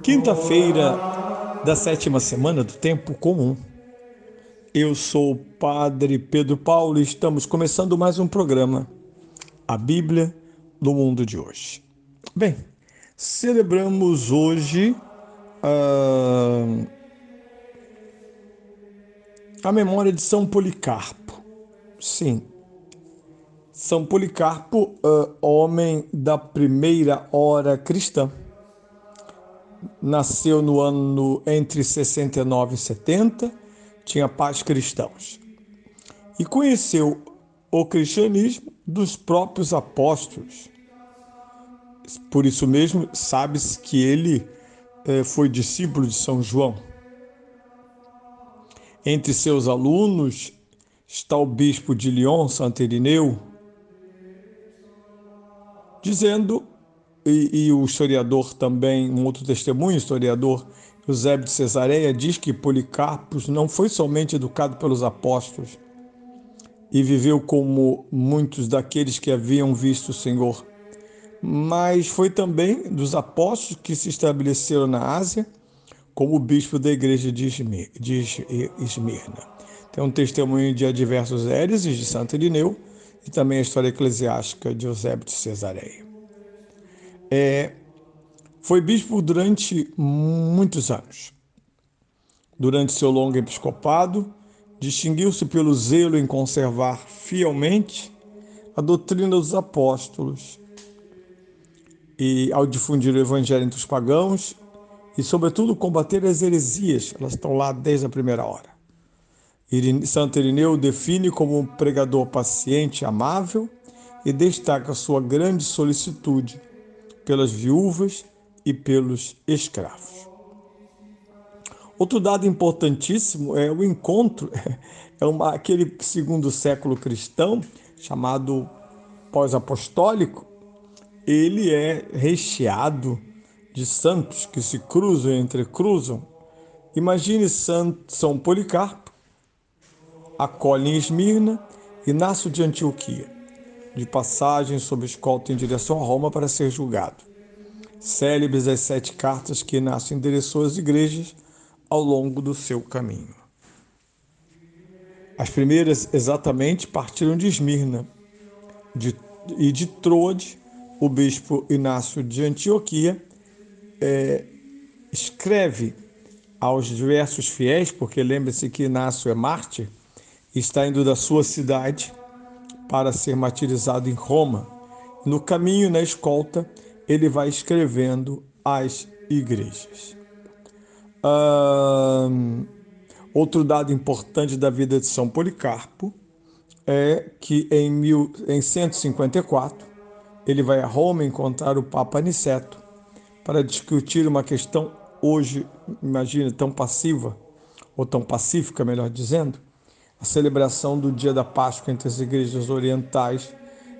Quinta-feira da 7ª semana do Tempo Comum. Eu sou o Padre Pedro Paulo e estamos começando mais um programa, a Bíblia no Mundo de Hoje. Bem, celebramos hoje a memória de São Policarpo. Sim, São Policarpo, homem da primeira hora cristã. Nasceu no ano entre 69 e 70, tinha pais cristãos. E conheceu o cristianismo dos próprios apóstolos. Por isso mesmo, sabe-se que ele foi discípulo de São João. Entre seus alunos está o bispo de Lyon, Santo Irineu, dizendo, e o historiador também, um outro testemunho, historiador Eusébio de Cesareia, diz que Policarpo não foi somente educado pelos apóstolos e viveu como muitos daqueles que haviam visto o Senhor, mas foi também dos apóstolos que se estabeleceram na Ásia como bispo da igreja de Esmirna. Tem um testemunho de diversos héreses de Santo Irineu e também a história eclesiástica de Eusébio de Cesareia. Foi bispo durante muitos anos. Durante seu longo episcopado, distinguiu-se pelo zelo em conservar fielmente a doutrina dos apóstolos e ao difundir o evangelho entre os pagãos e, sobretudo, combater as heresias. Elas estão lá desde a primeira hora. Santo Irineu o define como um pregador paciente e amável e destaca sua grande solicitude pelas viúvas e pelos escravos. Outro dado importantíssimo é o encontro, aquele segundo século cristão, chamado pós-apostólico, ele é recheado de santos que se cruzam e entrecruzam. Imagine São Policarpo, acolhe em Esmirna, Inácio de Antioquia, de passagem sob escolta em direção a Roma para ser julgado. Célebres as 7 cartas que Inácio endereçou às igrejas ao longo do seu caminho. As primeiras, exatamente, partiram de Esmirna e de Troade. O bispo Inácio de Antioquia escreve aos diversos fiéis, porque lembre-se que Inácio é mártir, e está indo da sua cidade para ser martirizado em Roma. No caminho, na escolta, ele vai escrevendo às igrejas. Outro dado importante da vida de São Policarpo é que em 154 ele vai a Roma encontrar o Papa Aniceto para discutir uma questão hoje, imagine, tão passiva, ou tão pacífica, melhor dizendo, a celebração do dia da Páscoa entre as igrejas orientais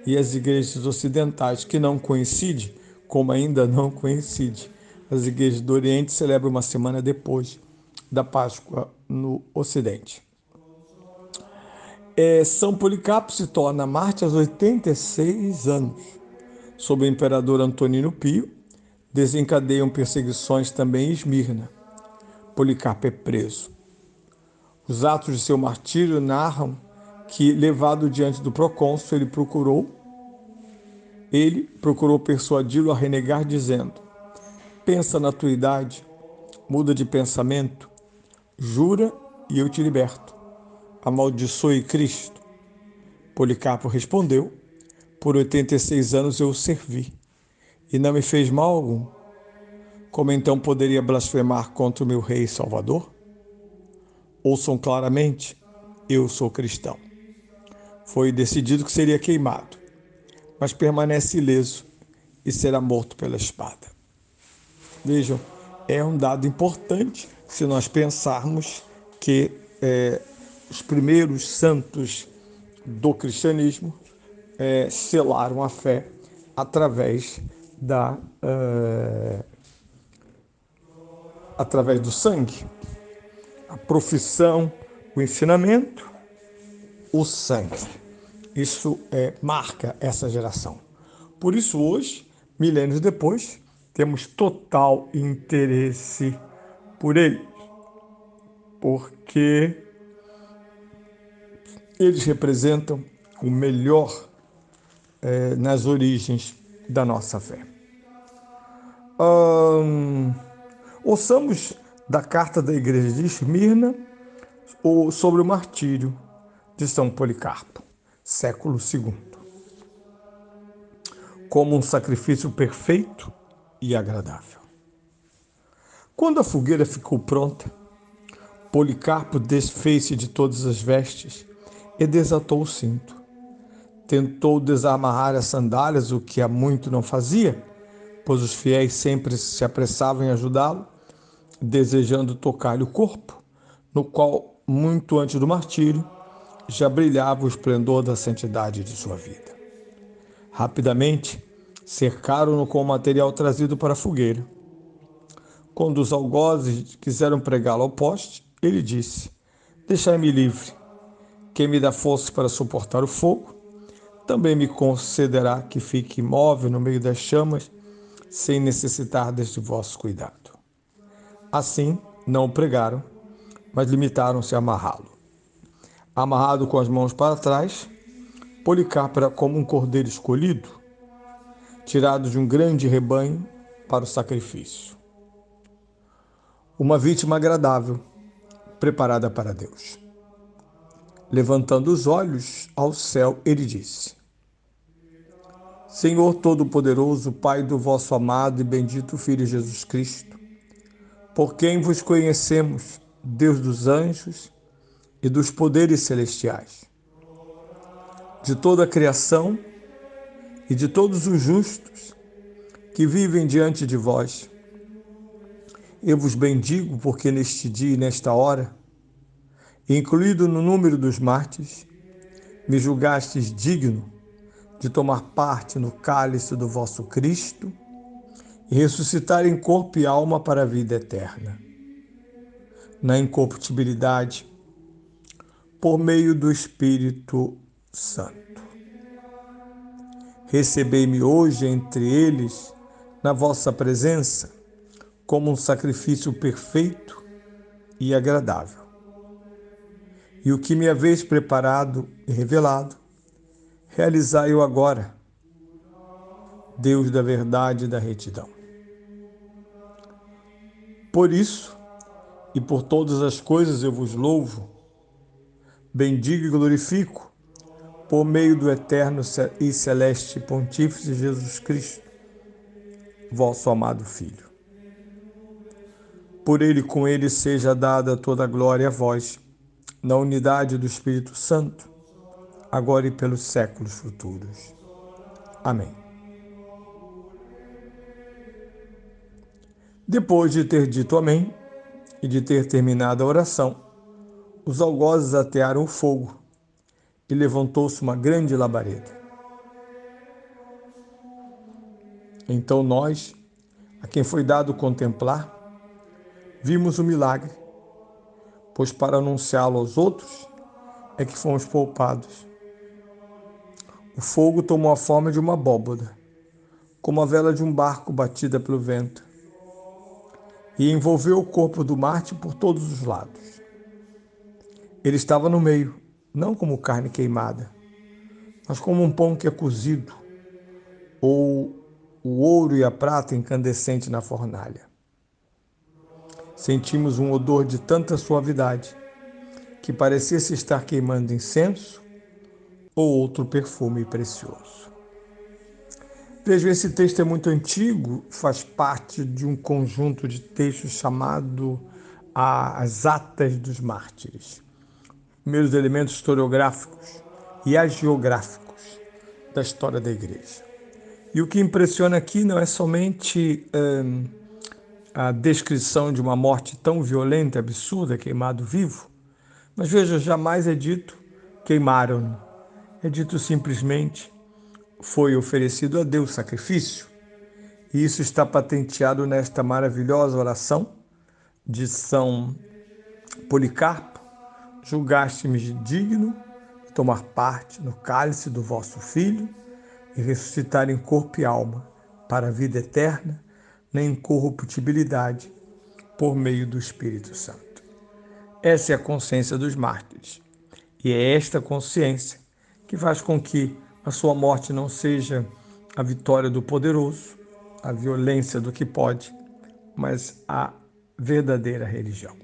e as igrejas ocidentais, que não coincide, como ainda não coincide. As igrejas do Oriente celebram uma semana depois da Páscoa no Ocidente. São Policarpo se torna mártir aos 86 anos. Sob o imperador Antonino Pio, desencadeiam perseguições também em Esmirna. Policarpo é preso. Os atos de seu martírio narram que, levado diante do procônsul, ele procurou persuadi-lo a renegar, dizendo: pensa na tua idade, muda de pensamento, jura e eu te liberto. Amaldiçoe Cristo. Policarpo respondeu: por 86 anos eu o servi e não me fez mal algum. Como então poderia blasfemar contra o meu rei e salvador? Ouçam claramente, eu sou cristão. Foi decidido que seria queimado, mas permanece ileso e será morto pela espada. Vejam, é um dado importante se nós pensarmos que os primeiros santos do cristianismo selaram a fé através através do sangue, a profissão, o ensinamento, o sangue. Isso marca essa geração. Por isso hoje, milênios depois, temos total interesse por eles, porque eles representam o melhor nas origens da nossa fé. Ouçamos da carta da igreja de Esmirna sobre o martírio de São Policarpo, século II, como um sacrifício perfeito e agradável. Quando a fogueira ficou pronta, Policarpo desfez-se de todas as vestes e desatou o cinto. Tentou desamarrar as sandálias, o que há muito não fazia, pois os fiéis sempre se apressavam em ajudá-lo, desejando tocar-lhe o corpo, no qual, muito antes do martírio, já brilhava o esplendor da santidade de sua vida. Rapidamente, cercaram-no com o material trazido para a fogueira. Quando os algozes quiseram pregá-lo ao poste, ele disse: deixai-me livre. Quem me dá força para suportar o fogo, também me concederá que fique imóvel no meio das chamas, sem necessitar deste vosso cuidado. Assim, não o pregaram, mas limitaram-se a amarrá-lo. Amarrado com as mãos para trás, Policarpo era como um cordeiro escolhido, tirado de um grande rebanho para o sacrifício. Uma vítima agradável, preparada para Deus. Levantando os olhos ao céu, ele disse: Senhor Todo-Poderoso, Pai do vosso amado e bendito Filho Jesus Cristo, por quem vos conhecemos, Deus dos anjos e dos poderes celestiais, de toda a criação e de todos os justos que vivem diante de vós. Eu vos bendigo porque neste dia e nesta hora, incluído no número dos mártires, me julgastes digno de tomar parte no cálice do vosso Cristo e ressuscitar em corpo e alma para a vida eterna, na incorruptibilidade, por meio do Espírito Santo. Recebei-me hoje entre eles, na vossa presença, como um sacrifício perfeito e agradável. E o que me haveis preparado e revelado, realizai-o agora, Deus da verdade e da retidão. Por isso, e por todas as coisas eu vos louvo, bendigo e glorifico, por meio do eterno e celeste Pontífice Jesus Cristo, vosso amado Filho. Por ele e com ele seja dada toda a glória a vós, na unidade do Espírito Santo, agora e pelos séculos futuros. Amém. Depois de ter dito amém e de ter terminado a oração, os algozes atearam o fogo e levantou-se uma grande labareda. Então nós, a quem foi dado contemplar, vimos o milagre, pois para anunciá-lo aos outros é que fomos poupados. O fogo tomou a forma de uma abóbora, como a vela de um barco batida pelo vento, e envolveu o corpo do mártir por todos os lados. Ele estava no meio, não como carne queimada, mas como um pão que é cozido, ou o ouro e a prata incandescente na fornalha. Sentimos um odor de tanta suavidade que parecia-se estar queimando incenso ou outro perfume precioso. Veja, esse texto é muito antigo, faz parte de um conjunto de textos chamado As Atas dos Mártires, primeiros elementos historiográficos e hagiográficos da história da Igreja. E o que impressiona aqui não é somente a descrição de uma morte tão violenta e absurda, queimado vivo. Mas veja, jamais é dito queimaram-no. É dito simplesmente foi oferecido a Deus sacrifício. E isso está patenteado nesta maravilhosa oração de São Policarpo: julgaste-me digno de tomar parte no cálice do vosso Filho e ressuscitar em corpo e alma para a vida eterna na incorruptibilidade por meio do Espírito Santo. Essa é a consciência dos mártires. E é esta consciência que faz com que a sua morte não seja a vitória do poderoso, a violência do que pode, mas a verdadeira religião.